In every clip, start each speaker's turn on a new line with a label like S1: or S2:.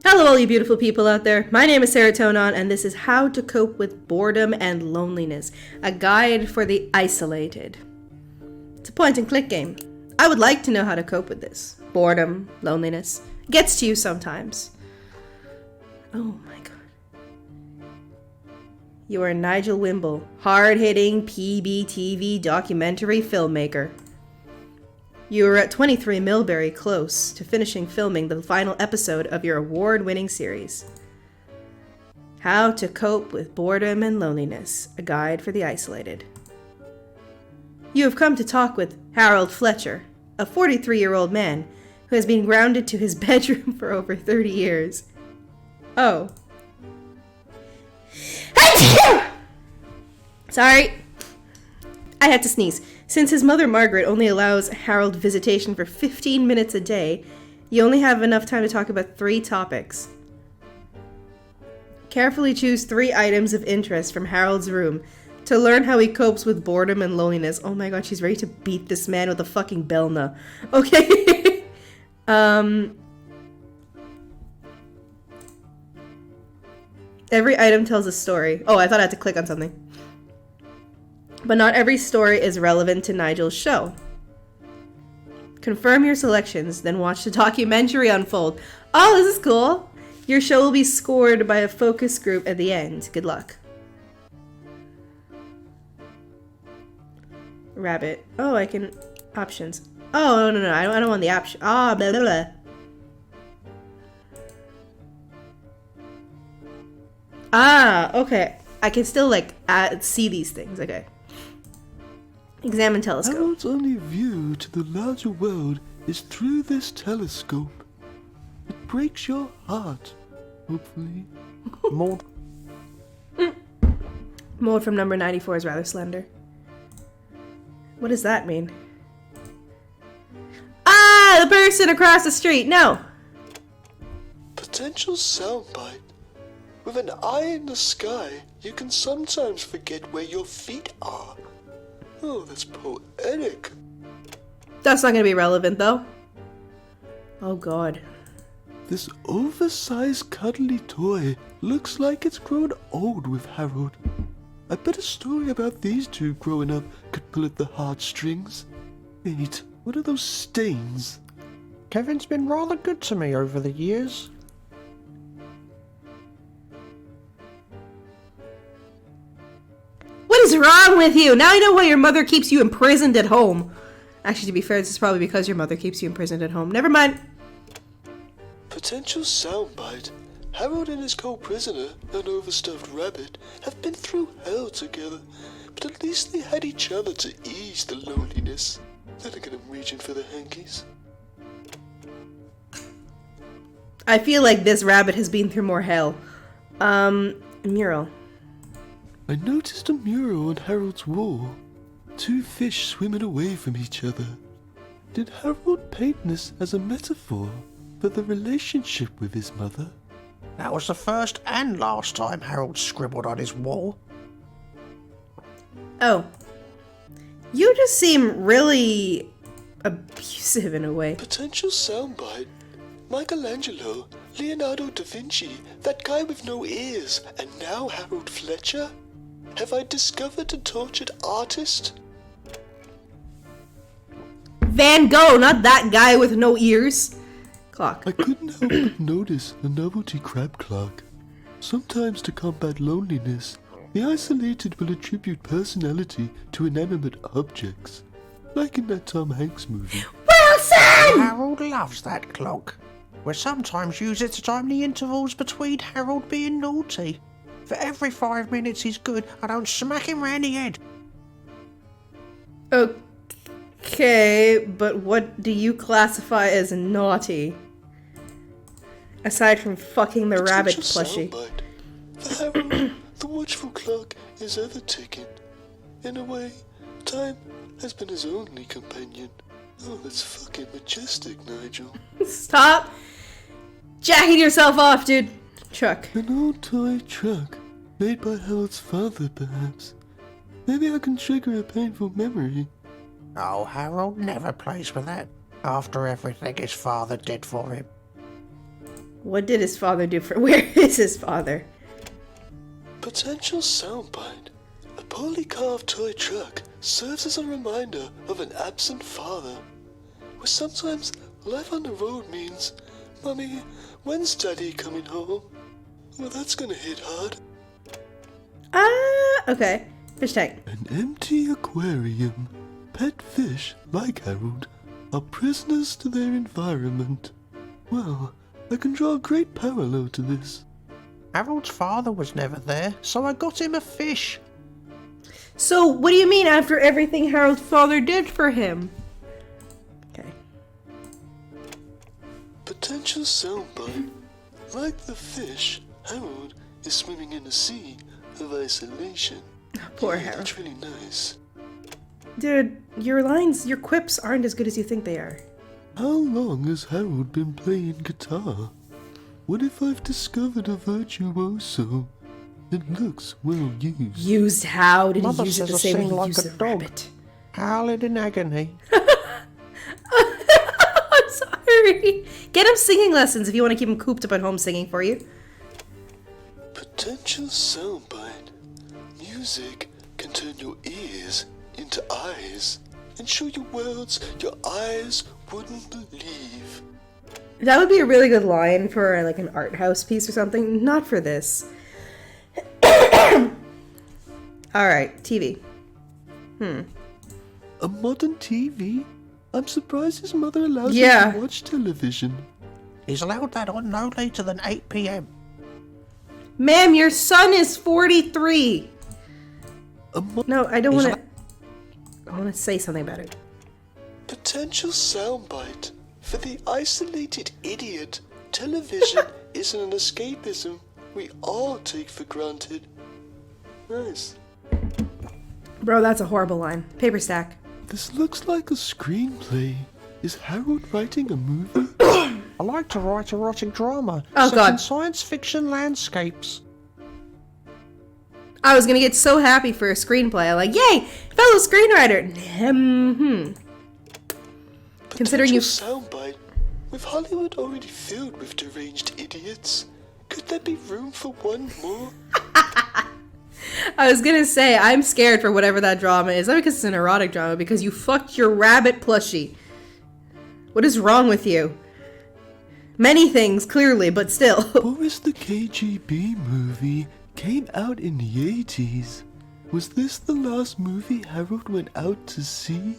S1: Hello all you beautiful people out there, my name is Serotonon and this is How to Cope with Boredom and Loneliness, a guide for the isolated. It's a point and click game. I would like to know how to cope with this. Boredom, loneliness, gets to you sometimes. Oh my god. You are Nigel Wimble, hard-hitting PBTV documentary filmmaker. You are at 23 Millbury Close to finishing filming the final episode of your award-winning series. How to Cope with Boredom and Loneliness, a guide for the isolated. You have come to talk with Harold Fletcher, a 43-year-old man who has been grounded to his bedroom for over 30 years. Oh. Sorry. I had to sneeze. Since his mother Margaret only allows Harold visitation for 15 minutes a day, you only have enough time to talk about 3 topics. Carefully choose 3 items of interest from Harold's room to learn how he copes with boredom and loneliness. Oh my god, she's ready to beat this man with a fucking belna. Okay. Every item tells a story. Oh, I thought I had to click on something. But not every story is relevant to Nigel's show. Confirm your selections, then watch the documentary unfold. Oh, this is cool. Your show will be scored by a focus group at the end. Good luck. Rabbit. Oh, I can... Options. Oh, no. I don't want the option. Ah, blah, blah, blah. Ah, okay. I can still, see these things. Okay. Examine telescope.
S2: Harold's only view to the larger world is through this telescope. It breaks your heart, hopefully.
S3: Maud.
S1: Maud from number 94 is rather slender. What does that mean? Ah, the person across the street. No.
S2: Potential soundbite. With an eye in the sky, you can sometimes forget where your feet are. Oh, that's poetic.
S1: That's not going to be relevant, though. Oh, God.
S2: This oversized cuddly toy looks like it's grown old with Harold. I bet a story about these two growing up could pull at the heartstrings. Wait, what are those stains?
S3: Kevin's been rather good to me over the years.
S1: What is wrong with you? Now I know why your mother keeps you imprisoned at home. Actually, to be fair, this is probably because your mother keeps you imprisoned at home. Never mind.
S2: Potential soundbite. Harold and his co-prisoner, an overstuffed rabbit, have been through hell together, but at least they had each other to ease the loneliness. Then again, I'm reaching for the hankies.
S1: I feel like this rabbit has been through more hell. Mural.
S2: I noticed a mural on Harold's wall. 2 fish swimming away from each other. Did Harold paint this as a metaphor for the relationship with his mother?
S3: That was the first and last time Harold scribbled on his wall.
S1: Oh. You just seem really abusive in a way.
S2: Potential soundbite. Michelangelo, Leonardo da Vinci, that guy with no ears, and now Harold Fletcher? Have I discovered a tortured artist?
S1: Van Gogh, not that guy with no ears. Clock.
S2: I couldn't help but notice a novelty crab clock. Sometimes to combat loneliness, the isolated will attribute personality to inanimate objects, like in that Tom Hanks movie.
S1: Wilson!
S3: Harold loves that clock. We sometimes use it to time the intervals between Harold being naughty. For every 5 minutes he's good, I don't smack him round the head.
S1: Okay, but what do you classify as naughty? Aside from fucking the rabbit plushie.
S2: For Harold, the watchful clock is ever ticking. In a way, time has been his only companion. Oh, that's fucking majestic, Nigel.
S1: Stop jacking yourself off, dude. Truck.
S2: An old toy truck, made by Harold's father, perhaps. Maybe I can trigger a painful memory.
S3: Oh, Harold never plays with that. After everything his father did for him.
S1: What did his father do for... Where is his father?
S2: Potential soundbite. A poorly carved toy truck serves as a reminder of an absent father. Where sometimes life on the road means, Mummy, when's Daddy coming home? Well, that's gonna hit hard.
S1: Okay. Fish tank.
S2: An empty aquarium. Pet fish, like Harold, are prisoners to their environment. Well, I can draw a great parallel to this.
S3: Harold's father was never there, so I got him a fish.
S1: So, what do you mean after everything Harold's father did for him? Okay.
S2: Potential soundbite. Like the fish, Harold is swimming in a sea of isolation.
S1: Poor
S2: Yeah,
S1: Harold.
S2: that's really nice.
S1: Dude, your lines, your quips aren't as good as you think they are.
S2: How long has Harold been playing guitar? What if I've discovered a virtuoso? It looks well used.
S1: Used how? Did
S3: Mother
S1: he use it
S3: says
S1: the
S3: I
S1: same way
S3: sing
S1: he
S3: like
S1: used
S3: a
S1: the
S3: dog.
S1: rabbit?
S3: Howling in agony.
S1: I'm sorry. Get him singing lessons if you want to keep him cooped up at home singing for you.
S2: Potential soundbite. Music can turn your ears into eyes and show you worlds your eyes wouldn't believe.
S1: That would be a really good line for like an art house piece or something. Not for this. Alright, TV.
S2: A modern TV? I'm surprised his mother allows
S1: Yeah.
S2: him to watch television.
S3: He's allowed that on no later than 8 p.m.
S1: Ma'am, your son is 43. No, I don't
S3: He's
S1: want to... I want to say something about it.
S2: Potential soundbite. For the isolated idiot, television isn't an escapism we all take for granted. Nice.
S1: Bro, that's a horrible line. Paper stack.
S2: This looks like a screenplay. Is Harold writing a movie?
S3: I like to write erotic drama.
S1: Oh,
S3: set
S1: God.
S3: in science fiction landscapes.
S1: I was gonna get so happy for a screenplay. I'm like, yay, fellow screenwriter. Considering you...
S2: soundbite. With Hollywood already filled with deranged idiots, could there be room for one more?
S1: I was gonna say, I'm scared for whatever that drama is. Not because it's an erotic drama, because you fucked your rabbit plushie. What is wrong with you? Many things, clearly, but still.
S2: Boris the KGB movie came out in the 80s. Was this the last movie Harold went out to see?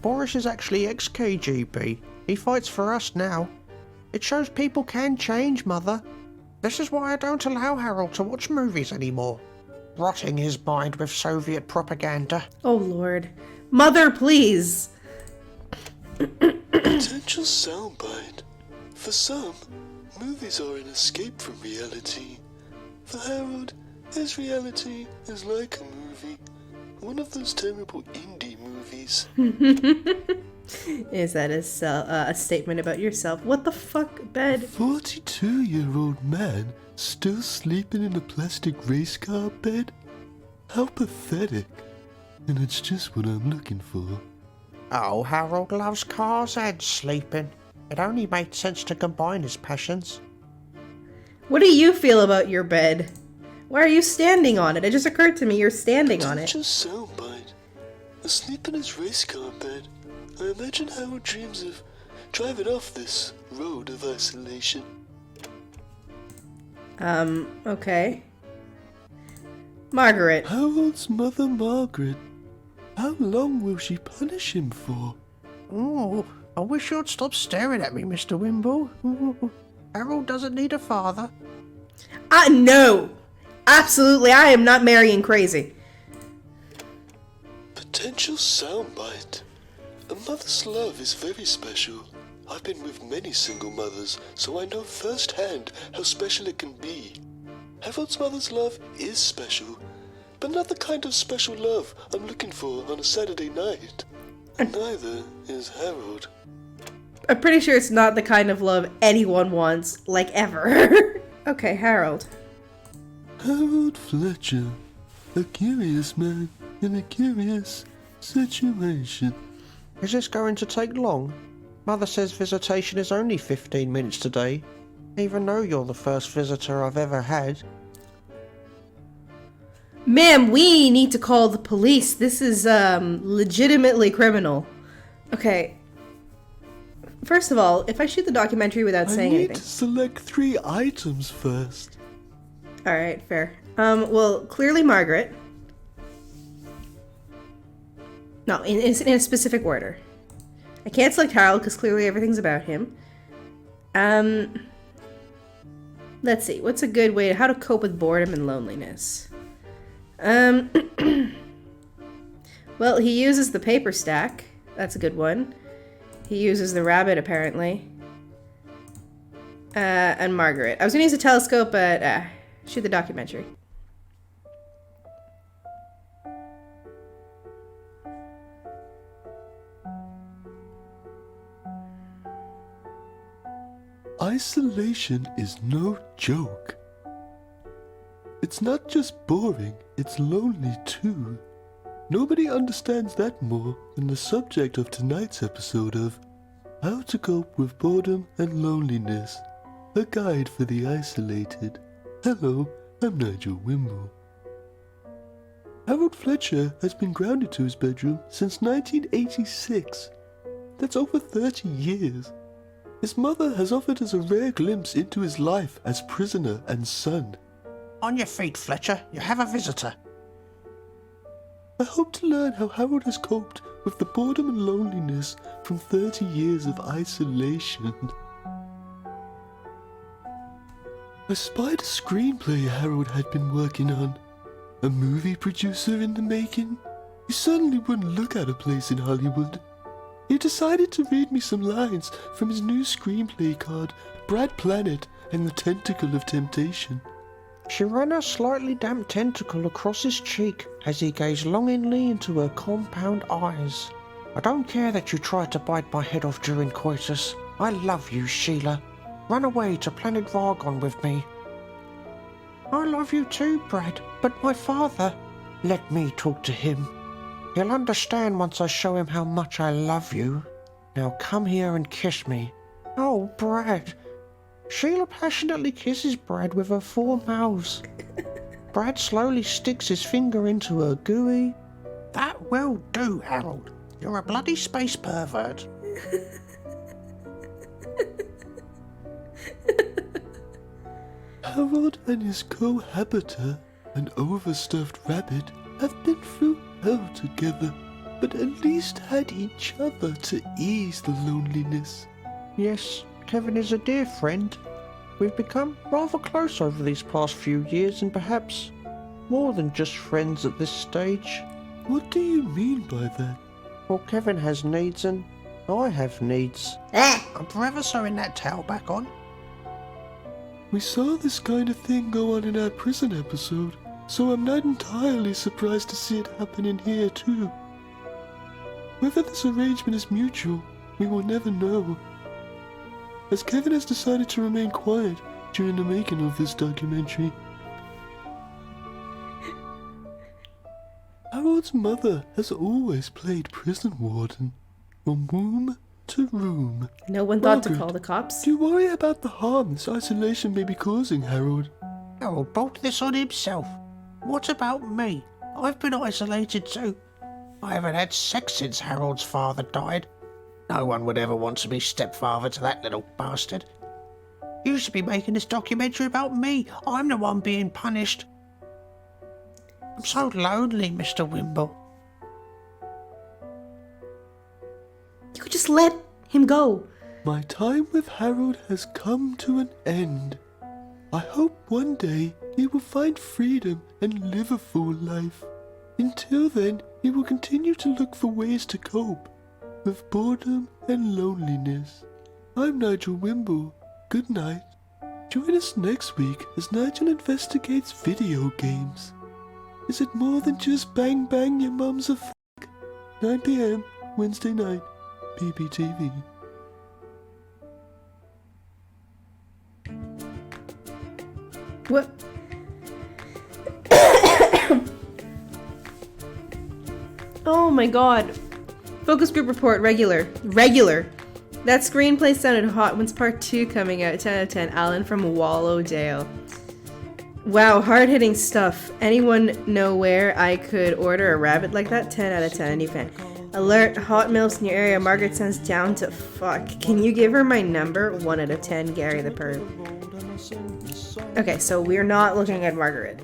S3: Boris is actually ex-KGB. He fights for us now. It shows people can change, Mother. This is why I don't allow Harold to watch movies anymore. Rotting his mind with Soviet propaganda.
S1: Oh, Lord. Mother, please.
S2: Potential soundbite. For some, movies are an escape from reality. For Harold, his reality is like a movie. One of those terrible indie movies.
S1: Is that a statement about yourself? What the fuck, bed?
S2: 42-year-old man still sleeping in a plastic race car bed? How pathetic. And it's just what I'm looking for.
S3: Oh, Harold loves cars and sleeping. It only made sense to combine his passions.
S1: What do you feel about your bed? Why are you standing on it? It just occurred to me you're standing on it.
S2: Potential soundbite. Asleep in his race car bed. I imagine Harold dreams of driving off this road of isolation.
S1: Okay. Margaret.
S2: Harold's mother, Margaret. How long will she punish him for?
S3: Oh, I wish you'd stop staring at me, Mr. Wimble. Harold doesn't need a father.
S1: No! Absolutely, I am not marrying crazy.
S2: Potential soundbite. A mother's love is very special. I've been with many single mothers, so I know firsthand how special it can be. Harold's mother's love is special, but not the kind of special love I'm looking for on a Saturday night. Neither is Harold.
S1: I'm pretty sure it's not the kind of love anyone wants, like ever. Okay, Harold.
S2: Harold Fletcher, a curious man in a curious situation.
S3: Is this going to take long? Mother says visitation is only 15 minutes today, even though you're the first visitor I've ever had.
S1: Ma'am, we need to call the police. This is, legitimately criminal. Okay. First of all, if I shoot the documentary without saying
S2: I need
S1: anything.
S2: to select 3 items first.
S1: Alright, fair. Well, clearly Margaret. No, in a specific order. I can't select Harold because clearly everything's about him. Let's see. What's a good way how to cope with boredom and loneliness? Well, he uses the paper stack. That's a good one. He uses the rabbit, apparently. And Margaret. I was gonna use a telescope, but, shoot the documentary.
S2: Isolation is no joke. It's not just boring, it's lonely too. Nobody understands that more than the subject of tonight's episode of How to Cope with Boredom and Loneliness, a guide for the isolated. Hello, I'm Nigel Wimble. Harold Fletcher has been grounded to his bedroom since 1986. That's over 30 years. His mother has offered us a rare glimpse into his life as prisoner and son.
S3: On your feet, Fletcher. You have a visitor.
S2: I hope to learn how Harold has coped with the boredom and loneliness from 30 years of isolation. I spied a screenplay Harold had been working on. A movie producer in the making? He certainly wouldn't look at a place in Hollywood. He decided to read me some lines from his new screenplay called Brad Planet and the Tentacle of Temptation.
S3: She ran a slightly damp tentacle across his cheek as he gazed longingly into her compound eyes. I don't care that you tried to bite my head off during coitus. I love you, Sheila. Run away to planet Vargon with me. I love you too, Brad, but my father... Let me talk to him. He'll understand once I show him how much I love you. Now come here and kiss me. Oh, Brad. Sheila passionately kisses Brad with her 4 mouths. Brad slowly sticks his finger into her gooey. That will do, Harold. You're a bloody space pervert.
S2: Harold and his cohabiter, an overstuffed rabbit, have been through hell together, but at least had each other to ease the loneliness.
S3: Yes, Kevin is a dear friend. We've become rather close over these past few years and perhaps more than just friends at this stage.
S2: What do you mean by that?
S3: Well, Kevin has needs and I have needs. I'm forever sewing that towel back on.
S2: We saw this kind of thing go on in our prison episode, so I'm not entirely surprised to see it happen in here too. Whether this arrangement is mutual, we will never know, as Kevin has decided to remain quiet during the making of this documentary. Harold's mother has always played prison warden, from womb to room.
S1: No one thought to
S2: Margaret,
S1: call the cops.
S2: do you worry about the harm this isolation may be causing, Harold?
S3: Harold brought this on himself. What about me? I've been isolated too. I haven't had sex since Harold's father died. No one would ever want to be stepfather to that little bastard. You should be making this documentary about me. I'm the one being punished. I'm so lonely, Mr. Wimble.
S1: You could just let him go.
S2: My time with Harold has come to an end. I hope one day he will find freedom and live a full life. Until then, he will continue to look for ways to cope with boredom and loneliness. I'm Nigel Wimble. Good night. Join us next week as Nigel investigates video games. Is it more than just bang bang your mum's a f***? 9 p.m. Wednesday night. BBTV.
S1: What? Oh my god. Focus group report, regular. That screenplay sounded hot. When's part 2 coming out? 10 out of 10. Alan from Wallowdale. Wow, hard-hitting stuff. Anyone know where I could order a rabbit like that? 10 out of 10. Any fan. Alert, hot milfs in your area. Margaret sounds down to fuck. Can you give her my number? 1 out of 10. Gary the perv. Okay, so we're not looking at Margaret.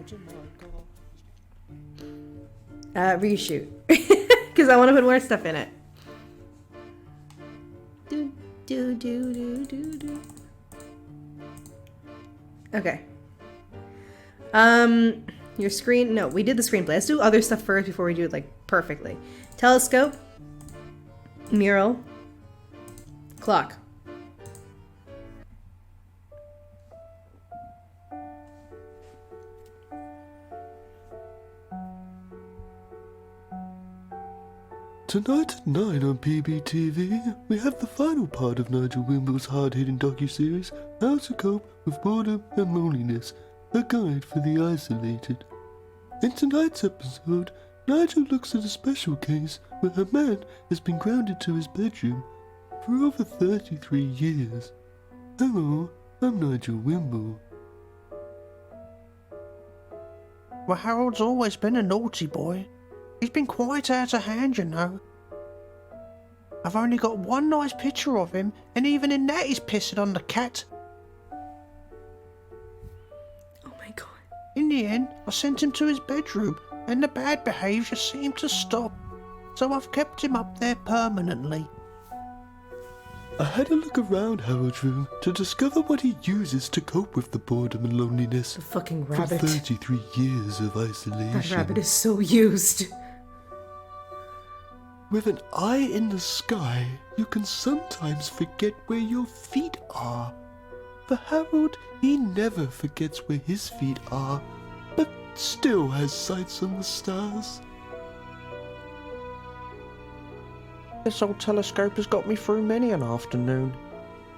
S1: Reshoot. Because I want to put more stuff in it. Do. Okay. Your screen. No, we did the screenplay. Let's do other stuff first before we do it like perfectly. Telescope. Mural. Clock.
S2: Tonight at 9 on PBTV, we have the final part of Nigel Wimble's hard-hitting docuseries, How to Cope with Boredom and Loneliness, a guide for the isolated. In tonight's episode, Nigel looks at a special case where a man has been grounded to his bedroom for over 33 years. Hello, I'm Nigel Wimble.
S3: Well, Harold's always been a naughty boy. He's been quite out of hand, you know. I've only got one nice picture of him, and even in that he's pissing on the cat.
S1: Oh my god.
S3: In the end, I sent him to his bedroom, and the bad behaviour seemed to stop. So I've kept him up there permanently.
S2: I had a look around Harold's room to discover what he uses to cope with the boredom and loneliness.
S1: The fucking
S2: For
S1: rabbit.
S2: 33 years of isolation.
S1: That rabbit is so used.
S2: With an eye in the sky, you can sometimes forget where your feet are. For Harold, he never forgets where his feet are, but still has sights on the stars.
S3: This old telescope has got me through many an afternoon.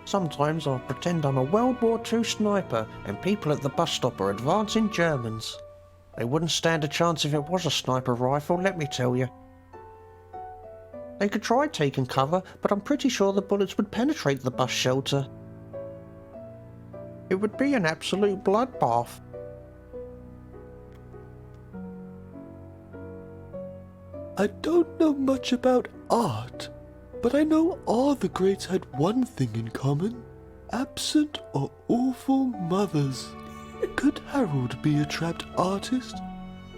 S3: Sometimes I'll pretend I'm a World War II sniper and people at the bus stop are advancing Germans. They wouldn't stand a chance if it was a sniper rifle, let me tell you. They could try taking cover, but I'm pretty sure the bullets would penetrate the bus shelter. It would be an absolute bloodbath.
S2: I don't know much about art, but I know all the greats had one thing in common: absent or awful mothers. Could Harold be a trapped artist?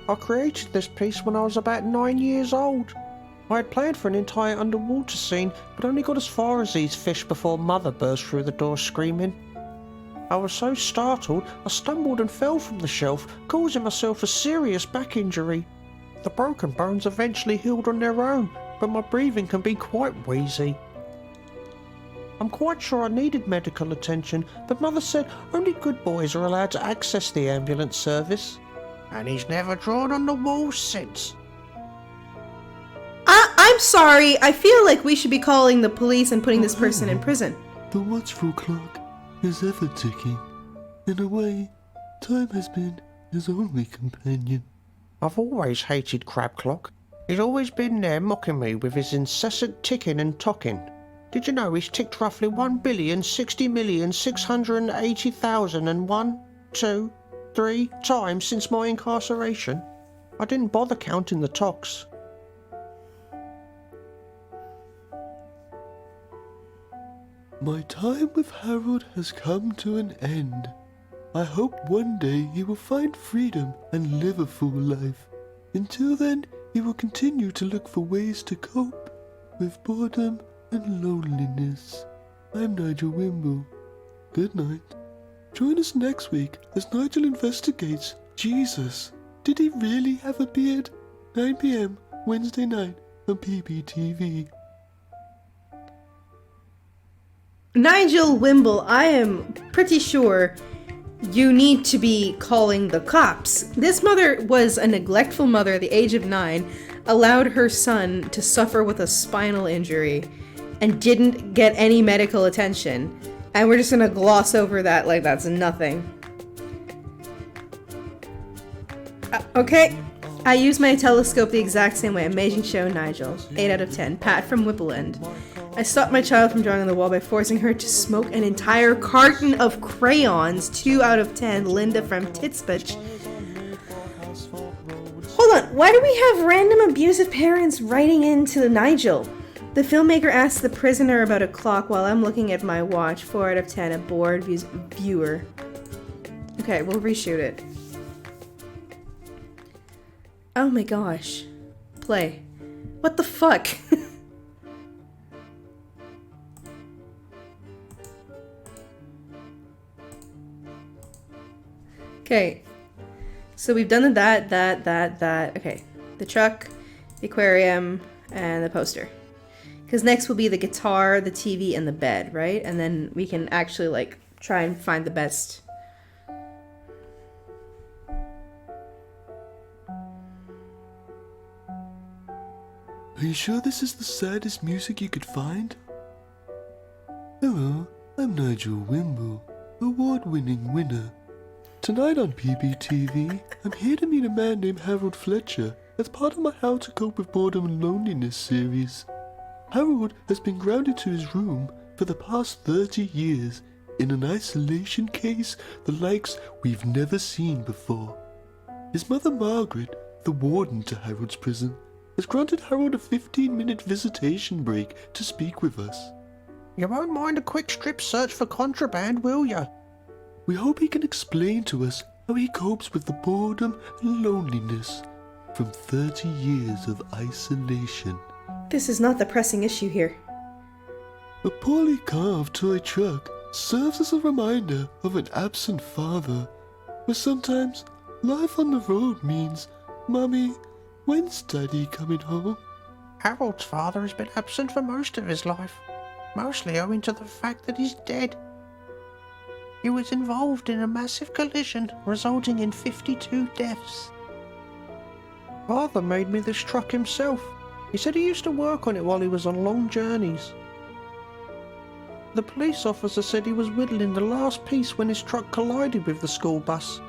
S3: I created this piece when I was about 9 years old. I had planned for an entire underwater scene, but only got as far as these fish before Mother burst through the door screaming. I was so startled, I stumbled and fell from the shelf, causing myself a serious back injury. The broken bones eventually healed on their own, but my breathing can be quite wheezy. I'm quite sure I needed medical attention, but Mother said only good boys are allowed to access the ambulance service. And he's never drawn on the walls since.
S1: I'm sorry. I feel like we should be calling the police and putting this person in prison.
S2: The watchful clock is ever ticking. In a way, time has been his only companion.
S3: I've always hated Crab Clock. He's always been there mocking me with his incessant ticking and tocking. Did you know he's ticked roughly 1,060,680,001, 2, 3 times since my incarceration? I didn't bother counting the tocks.
S2: My time with Harold has come to an end. I hope one day he will find freedom and live a full life. Until then, he will continue to look for ways to cope with boredom and loneliness. I'm Nigel Wimble. Good night. Join us next week as Nigel investigates Jesus. Did he really have a beard? 9 p.m. Wednesday night on PBTV.
S1: Nigel Wimble, I am pretty sure you need to be calling the cops. This mother was a neglectful mother at the age of 9, allowed her son to suffer with a spinal injury, and didn't get any medical attention. And we're just gonna gloss over that like that's nothing. Okay, I use my telescope the exact same way. Amazing show, Nigel. 8 out of 10. Pat from Whippleland. I stopped my child from drawing on the wall by forcing her to smoke an entire carton of crayons. 2 out of 10. Linda from Titspitch. Hold on. Why do we have random abusive parents writing into Nigel? The filmmaker asks the prisoner about a clock while I'm looking at my watch. 4 out of 10. A bored viewer. Okay, we'll reshoot it. Oh my gosh. Play. What the fuck? Okay. So we've done that. Okay. The truck, the aquarium, and the poster. Because next will be the guitar, the TV, and the bed, right? And then we can actually, like, try and find the best.
S2: Are you sure this is the saddest music you could find? Hello, I'm Nigel Wimble, award-winning winner. Tonight on PBTV, I'm here to meet a man named Harold Fletcher as part of my How to Cope with Boredom and Loneliness series. Harold has been grounded to his room for the past 30 years in an isolation case the likes we've never seen before. His mother Margaret, the warden to Harold's prison, has granted Harold a 15-minute visitation break to speak with us.
S3: You won't mind a quick strip search for contraband, will you?
S2: We hope he can explain to us how he copes with the boredom and loneliness from 30 years of isolation.
S1: This is not the pressing issue here.
S2: A poorly carved toy truck serves as a reminder of an absent father, where sometimes life on the road means, Mummy, when's Daddy coming home?
S3: Harold's father has been absent for most of his life, mostly owing to the fact that he's dead. He was involved in a massive collision, resulting in 52 deaths. Father made me this truck himself. He said he used to work on it while he was on long journeys. The police officer said he was whittling the last piece when his truck collided with the school bus.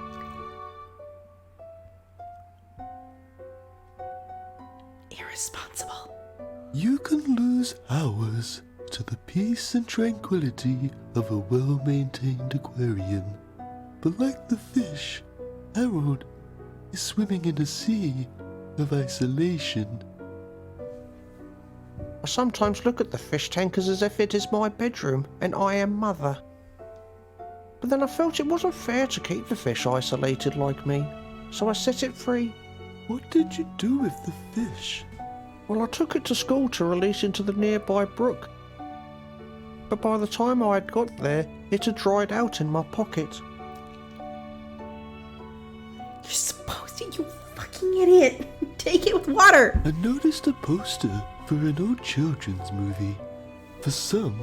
S1: Irresponsible.
S2: You can lose hours to the peace and tranquility of a well-maintained aquarium. But like the fish, Harold is swimming in a sea of isolation.
S3: I sometimes look at the fish tankers as if it is my bedroom and I am mother. But then I felt it wasn't fair to keep the fish isolated like me, so I set it free.
S2: What did you do with the fish?
S3: Well, I took it to school to release into the nearby brook. But by the time I had got there, it had dried out in my pocket.
S1: You're supposed to, you fucking idiot. Take it with water.
S2: I noticed a poster for an old children's movie. For some,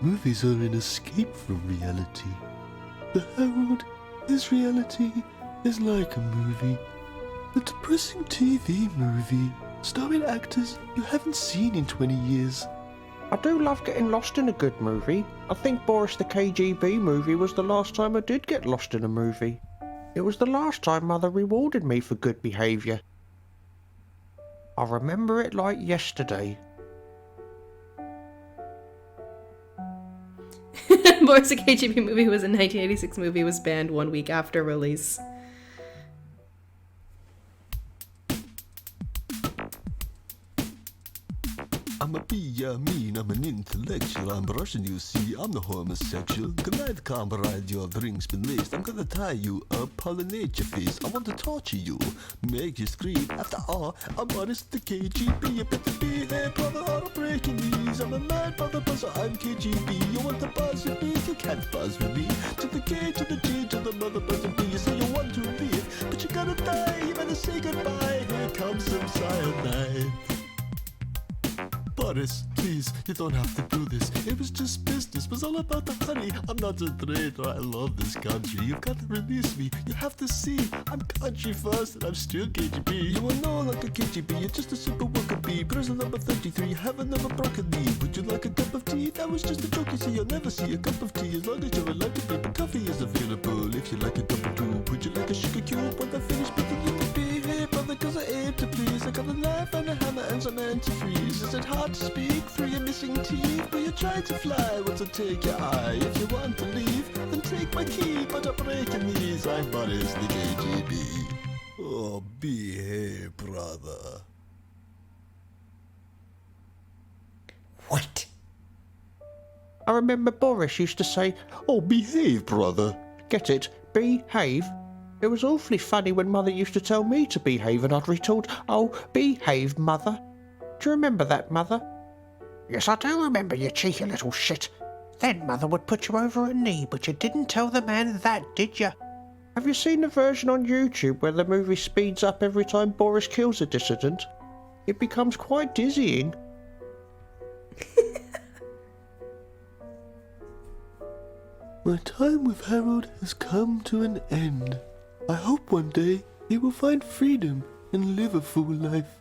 S2: movies are an escape from reality. For Harold, his reality is like a movie. A depressing TV movie, starring actors you haven't seen in 20 years.
S3: I do love getting lost in a good movie. I think Boris the KGB movie was the last time I did get lost in a movie. It was the last time Mother rewarded me for good behaviour. I remember it like yesterday.
S1: Boris the KGB movie was a 1986 movie, was banned 1 week after release.
S2: I'm a mean, I'm an intellectual, I'm Russian, you see, I'm the homosexual. Good night, comrade, your drink's been laced. I'm gonna tie you up, pollinate your face. I want to torture you, make you scream. After all, I'm Boris the KGB. You better behave, brother, or I'm breaking these. I'm a mad brother, buzzer, I'm KGB. You want to buzz with me, you can't buzz with me. To the K, to the G, to the mother buzzer B. You say you want to live, but you gotta die. You better say goodbye, here comes some cyanide. Boris, please, you don't have to do this. It was just business, it was all about the honey. I'm not a traitor, I love this country. You've got to release me, you have to see. I'm country first and I'm still KGB. You are no longer KGB, you're just a simple worker bee. Prison number 33, you haven't never broken knee. Would you like a cup of tea? That was just a joke, you see. You'll never see a cup of tea as long as you're alive to be. But coffee is available if you like a cup of two. Would you like a sugar cube when I finish? But you can be here, brother, cause I ain't to please. I got a knife and a hammer and some antifreeze. Is it hard to speak through your missing teeth? Will you try to fly? What's it take your eye? If you want to leave, then take my key. But I'm breaking these. I'm Boris the KGB. Oh, behave, brother.
S1: What?
S3: I remember Boris used to say,
S2: Oh, behave, brother.
S3: get it, behave. It was awfully funny when Mother used to tell me to behave and I'd retort, oh, behave, Mother. Do you remember that, Mother? Yes, I do remember, you cheeky little shit. Then Mother would put you over a knee, but you didn't tell the man that, did you? Have you seen the version on YouTube where the movie speeds up every time Boris kills a dissident? It becomes quite dizzying.
S2: My time with Harold has come to an end. I hope one day he will find freedom and live a full life.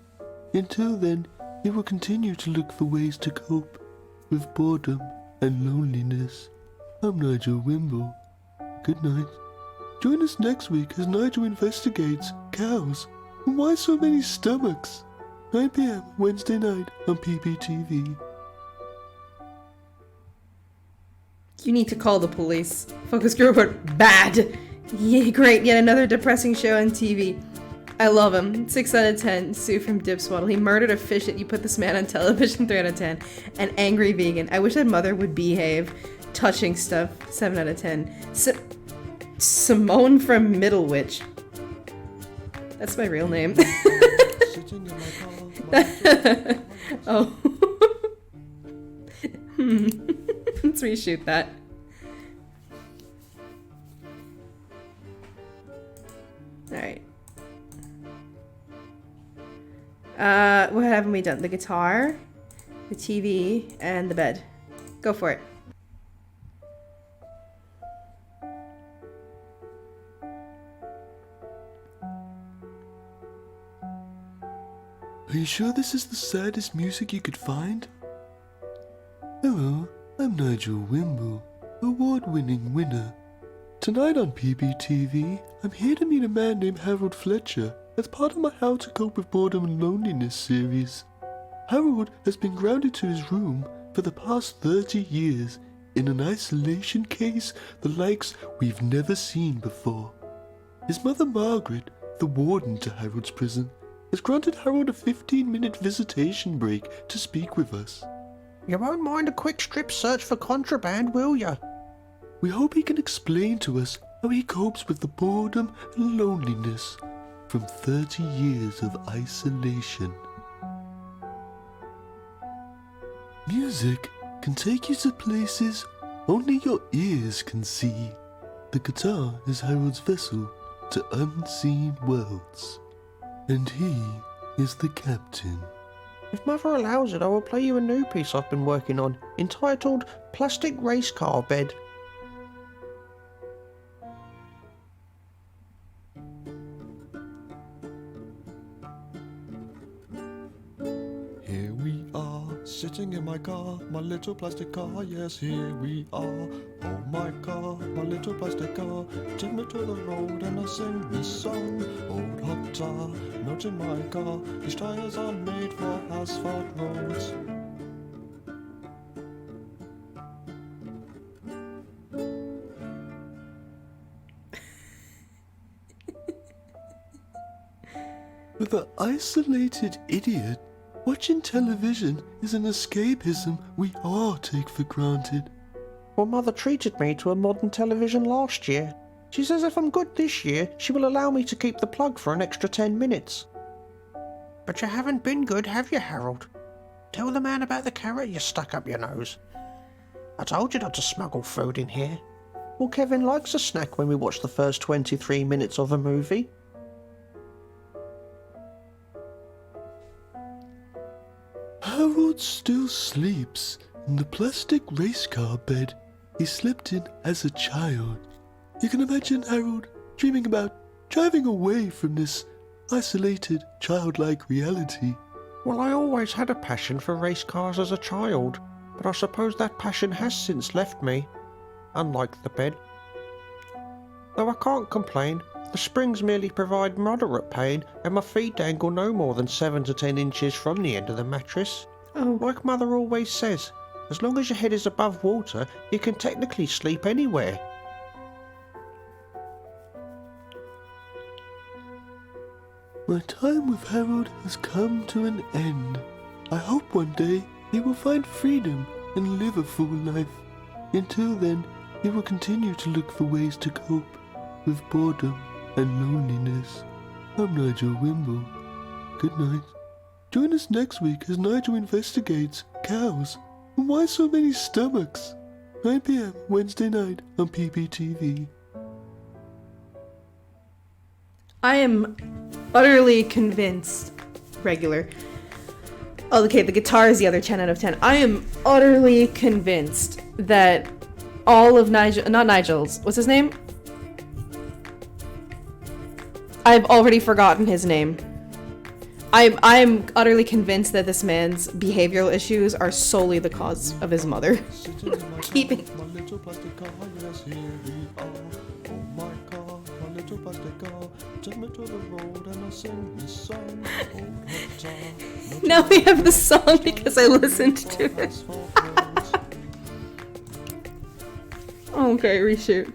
S2: Until then, he will continue to look for ways to cope with boredom and loneliness. I'm Nigel Wimble. Good night. Join us next week as Nigel investigates cows and why so many stomachs. 9 p.m. Wednesday night on PPTV.
S1: You need to call the police. Focus group report bad. Yeah, great. Yet another depressing show on TV. I love him. 6 out of 10. Sue from Dipswaddle. He murdered a fish that you put this man on television. 3 out of 10. An angry vegan. I wish that mother would behave. Touching stuff. 7 out of 10. Simone from Middlewich. That's my real name. Oh. Let's reshoot that. Alright. What haven't we done? The guitar, the TV, and the bed. Go for it.
S2: Are you sure this is the saddest music you could find? Hello, I'm Nigel Wimble, award-winning winner. Tonight on PBTV, I'm here to meet a man named Harold Fletcher as part of my How to Cope with Boredom and Loneliness series. Harold has been grounded to his room for the past 30 years in an isolation case the likes we've never seen before. His mother Margaret, the warden to Harold's prison, has granted Harold a 15-minute visitation break to speak with us.
S3: You won't mind a quick strip search for contraband, will you?
S2: We hope he can explain to us how he copes with the boredom and loneliness from 30 years of isolation. Music can take you to places only your ears can see. The guitar is Harold's vessel to unseen worlds, and he is the captain.
S3: If Mother allows it, I will play you a new piece I've been working on, entitled Plastic Race Car Bed.
S2: Here we are, sitting in my car, my little plastic car, yes, here we are. Oh my car, my little plastic car, take me to the road and I sing this song. Old hot tar, not in my car, these tires are made for asphalt roads. With an isolated idiot, watching television is an escapism we all take for granted.
S3: Well, Mother treated me to a modern television last year. She says if I'm good this year, she will allow me to keep the plug for an extra 10 minutes. But you haven't been good, have you, Harold? Tell the man about the carrot you stuck up your nose. I told you not to smuggle food in here. Well, Kevin likes a snack when we watch the first 23 minutes of a movie.
S2: Harold still sleeps in the plastic race car bed he slept in as a child. You can imagine Harold dreaming about driving away from this isolated, childlike reality.
S3: Well, I always had a passion for race cars as a child, but I suppose that passion has since left me, unlike the bed. Though I can't complain, The springs merely provide moderate pain, and my feet dangle no more than 7 to 10 inches from the end of the mattress.
S1: Oh.
S3: Like Mother always says, as long as your head is above water, you can technically sleep anywhere.
S2: My time with Harold has come to an end. I hope one day he will find freedom and live a full life. Until then, he will continue to look for ways to cope with boredom and loneliness. I'm Nigel Wimble. Good night. Join us next week as Nigel investigates cows and why so many stomachs. 9 p.m. Wednesday night on PPTV.
S1: I am utterly convinced. Regular. Oh, okay, the guitar is the other 10 out of 10. I am utterly convinced that all of not Nigel's, what's his name? I've already forgotten his name. I'm utterly convinced that this man's behavioral issues are solely the cause of his mother. Keeping. Now we have the song because I listened to it. Okay, reshoot.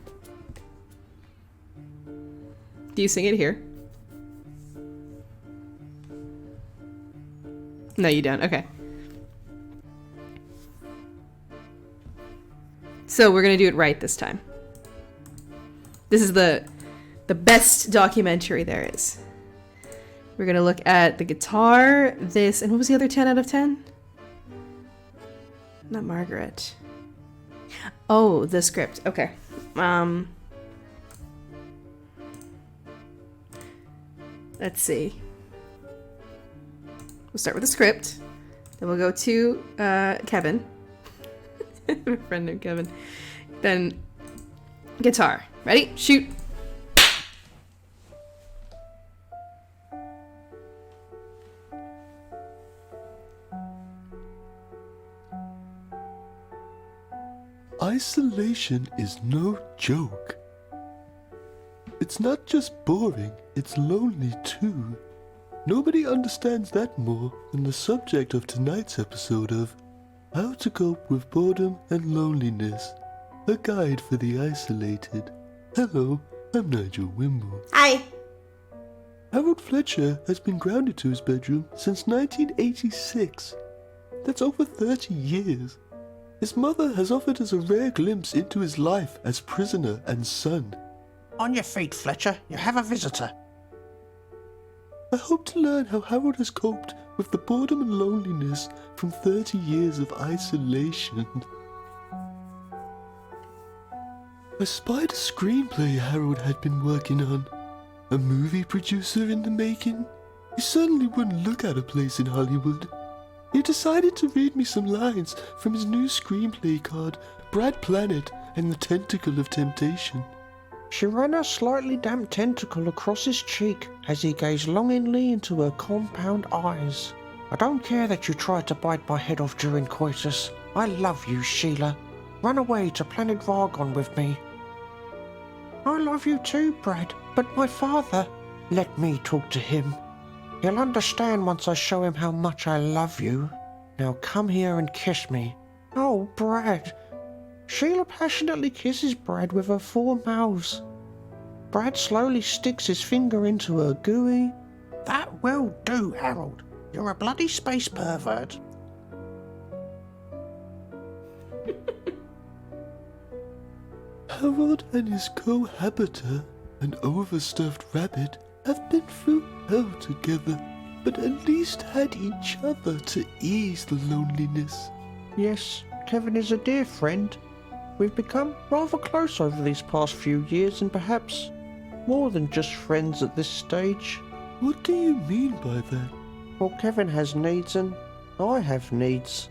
S1: Do you sing it here? No, you don't. Okay. So we're gonna do it right this time. This is the best documentary there is. We're gonna look at the guitar, this, and what was the other 10 out of 10? Not Margaret. Oh, the script. Okay. Let's see. We'll start with the script. Then we'll go to Kevin. I have a friend named Kevin. Then guitar. Ready? Shoot.
S2: Isolation is no joke. It's not just boring, it's lonely too. Nobody understands that more than the subject of tonight's episode of How to Cope with Boredom and Loneliness, a guide for the isolated. Hello, I'm Nigel Wimble.
S1: Hi.
S2: Harold Fletcher has been grounded to his bedroom since 1986. That's over 30 years. His mother has offered us a rare glimpse into his life as prisoner and son.
S3: On your feet, Fletcher. You have a visitor.
S2: I hope to learn how Harold has coped with the boredom and loneliness from 30 years of isolation. I spied a screenplay Harold had been working on. A movie producer in the making? He certainly wouldn't look at a place in Hollywood. He decided to read me some lines from his new screenplay called Brad Planet and the Tentacle of Temptation.
S3: She ran her slightly damp tentacle across his cheek as he gazed longingly into her compound eyes. I don't care that you tried to bite my head off during coitus. I love you, Sheila. Run away to planet Vargon with me. I love you too, Brad, but my father... Let me talk to him. He'll understand once I show him how much I love you. Now come here and kiss me. Oh, Brad. Sheila passionately kisses Brad with her 4 mouths. Brad slowly sticks his finger into her gooey. That will do, Harold. You're a bloody space pervert.
S2: Harold and his cohabiter, an overstuffed rabbit, have been through hell together, but at least had each other to ease the loneliness.
S3: Yes, Kevin is a dear friend. We've become rather close over these past few years and perhaps more than just friends at this stage.
S2: What do you mean by that?
S3: Well, Kevin has needs and I have needs.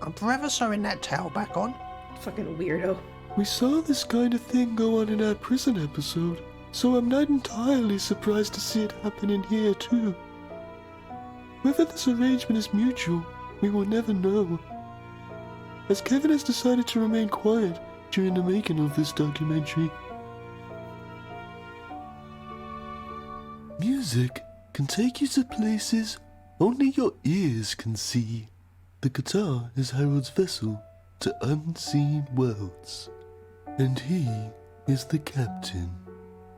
S3: I'm forever sewing that towel back on.
S1: Fucking weirdo.
S2: We saw this kind of thing go on in our prison episode, so I'm not entirely surprised to see it happen in here too. Whether this arrangement is mutual, we will never know. As Kevin has decided to remain quiet during the making of this documentary. music can take you to places only your ears can see. The guitar is Harold's vessel to unseen worlds, and he is the captain.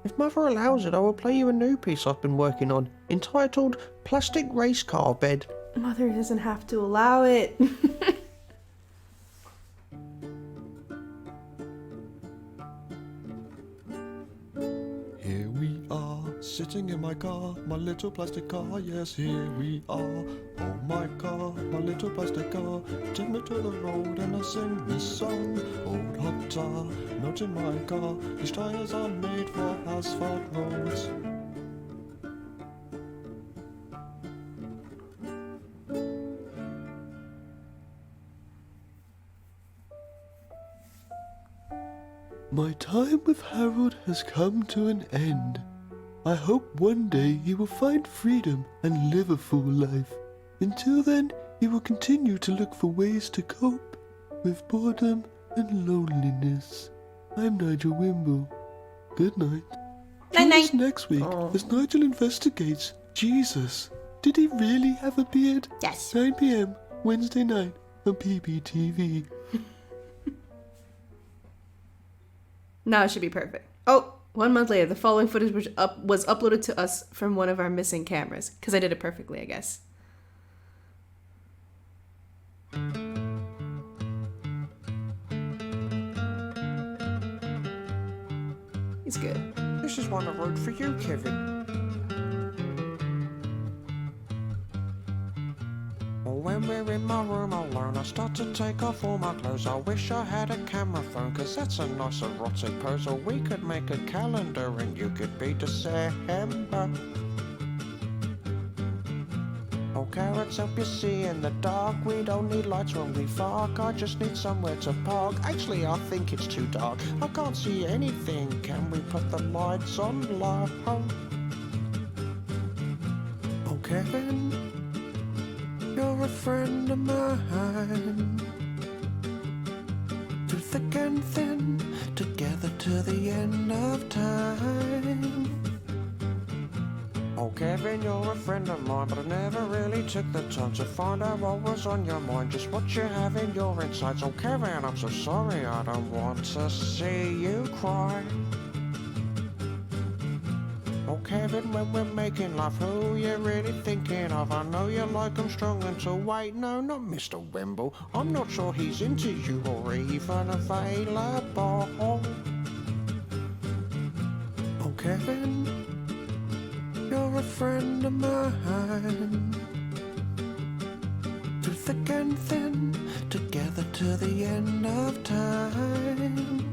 S3: If Mother allows it, I will play you a new piece I've been working on, entitled Plastic Race Car Bed.
S1: Mother doesn't have to allow it.
S2: Here we are, sitting in my car, my little plastic car. Yes, here we are. Oh my car, my little plastic car. Take me to the road and I sing this song. Old hot tar, not in my car. These tires are made for asphalt roads. My time with Harold has come to an end. I hope one day he will find freedom and live a full life. Until then, he will continue to look for ways to cope with boredom and loneliness. I'm Nigel Wimble. Good night. Join us next week as Nigel investigates Jesus. Did he really have a beard?
S1: Yes.
S2: 9 p.m. Wednesday night on PPTV.
S1: Now it should be perfect. Oh, 1 month later, the following footage was uploaded to us from one of our missing cameras. Because I did it perfectly, I guess. He's good.
S3: This is one I wrote for you, Kevin. When we're in my room alone, I start to take off all my clothes. I wish I had a camera phone, cause that's a nice erotic pose. Or we could make a calendar and you could be December. Oh, carrots help you see in the dark. We don't need lights when we fuck. I just need somewhere to park. Actually, I think it's too dark. I can't see anything. Can we put the lights on low? Oh, Kevin, you're a friend of mine. Through thick and thin, together to the end of time. Oh, Kevin, you're a friend of mine, but I never really took the time to find out what was on your mind, just what you have in your insides. Oh, Kevin, I'm so sorry, I don't want to see you cry. Oh, Kevin, when we're making love, who you really thinking of? I know you like 'em strong and tall. Wait, no, not Mr. Wimble. I'm not sure he's into you or even available. Oh, Kevin, you're a friend of mine. Through thick and thin, together to the end of time.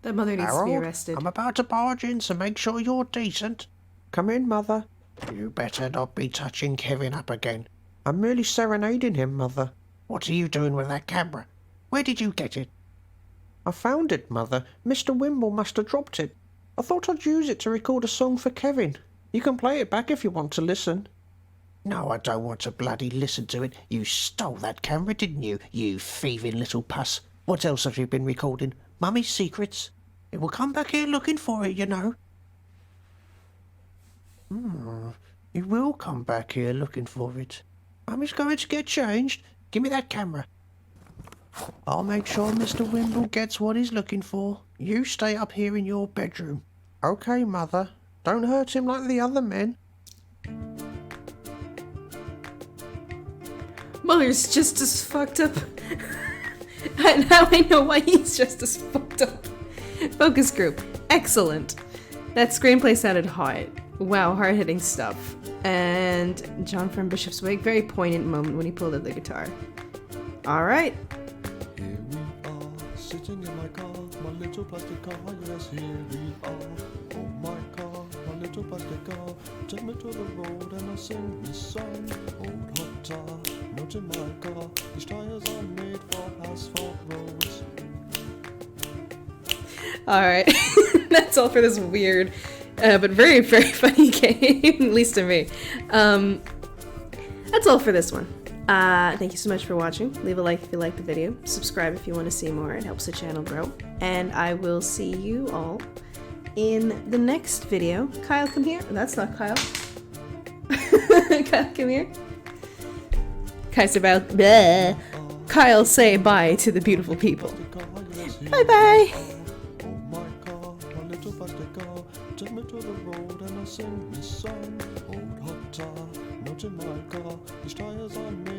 S1: That mother needs to be
S3: Harold,
S1: arrested.
S3: I'm about to barge in, so make sure you're decent. Come in, Mother. You better not be touching Kevin up again. I'm merely serenading him, Mother. What are you doing with that camera? Where did you get it? I found it, Mother. Mr. Wimble must have dropped it. I thought I'd use it to record a song for Kevin. You can play it back if you want to listen. No, I don't want to bloody listen to it. You stole that camera, didn't you, you thieving little puss? What else have you been recording? Mummy's secrets? It will come back here looking for it, you know. It will come back here looking for it. Mummy's going to get changed. Give me that camera. I'll make sure Mr. Wimble gets what he's looking for. You stay up here in your bedroom. Okay, Mother. Don't hurt him like the other men.
S1: Mother's just as fucked up. Now I know why he's just as fucked up. Focus group. Excellent. That screenplay sounded hot. Wow, hard-hitting stuff. And John from Bishop's Wig, very poignant moment when he pulled out the guitar. Alright.
S2: Here we are, Sitting in my car, my little plastic car, yes, here we are. Oh my car, my little plastic car, take me to the road and I'll sing this song. Old hot tar, not in my car, these tires are made for asphalt roads.
S1: Alright, that's all for this weird, but very, very funny game, at least to me. That's all for this one. Thank you so much for watching. Leave a like if you like the video. Subscribe if you want to see more. It helps the channel grow. And I will see you all in the next video. Kyle, come here. That's not Kyle. Kyle, come here. Kyle's about... Bleh. Kyle, say bye to the beautiful people. Bye-bye.
S2: Take me to the road and I'll sing this song. Old hot tar, not in my car. These tires are made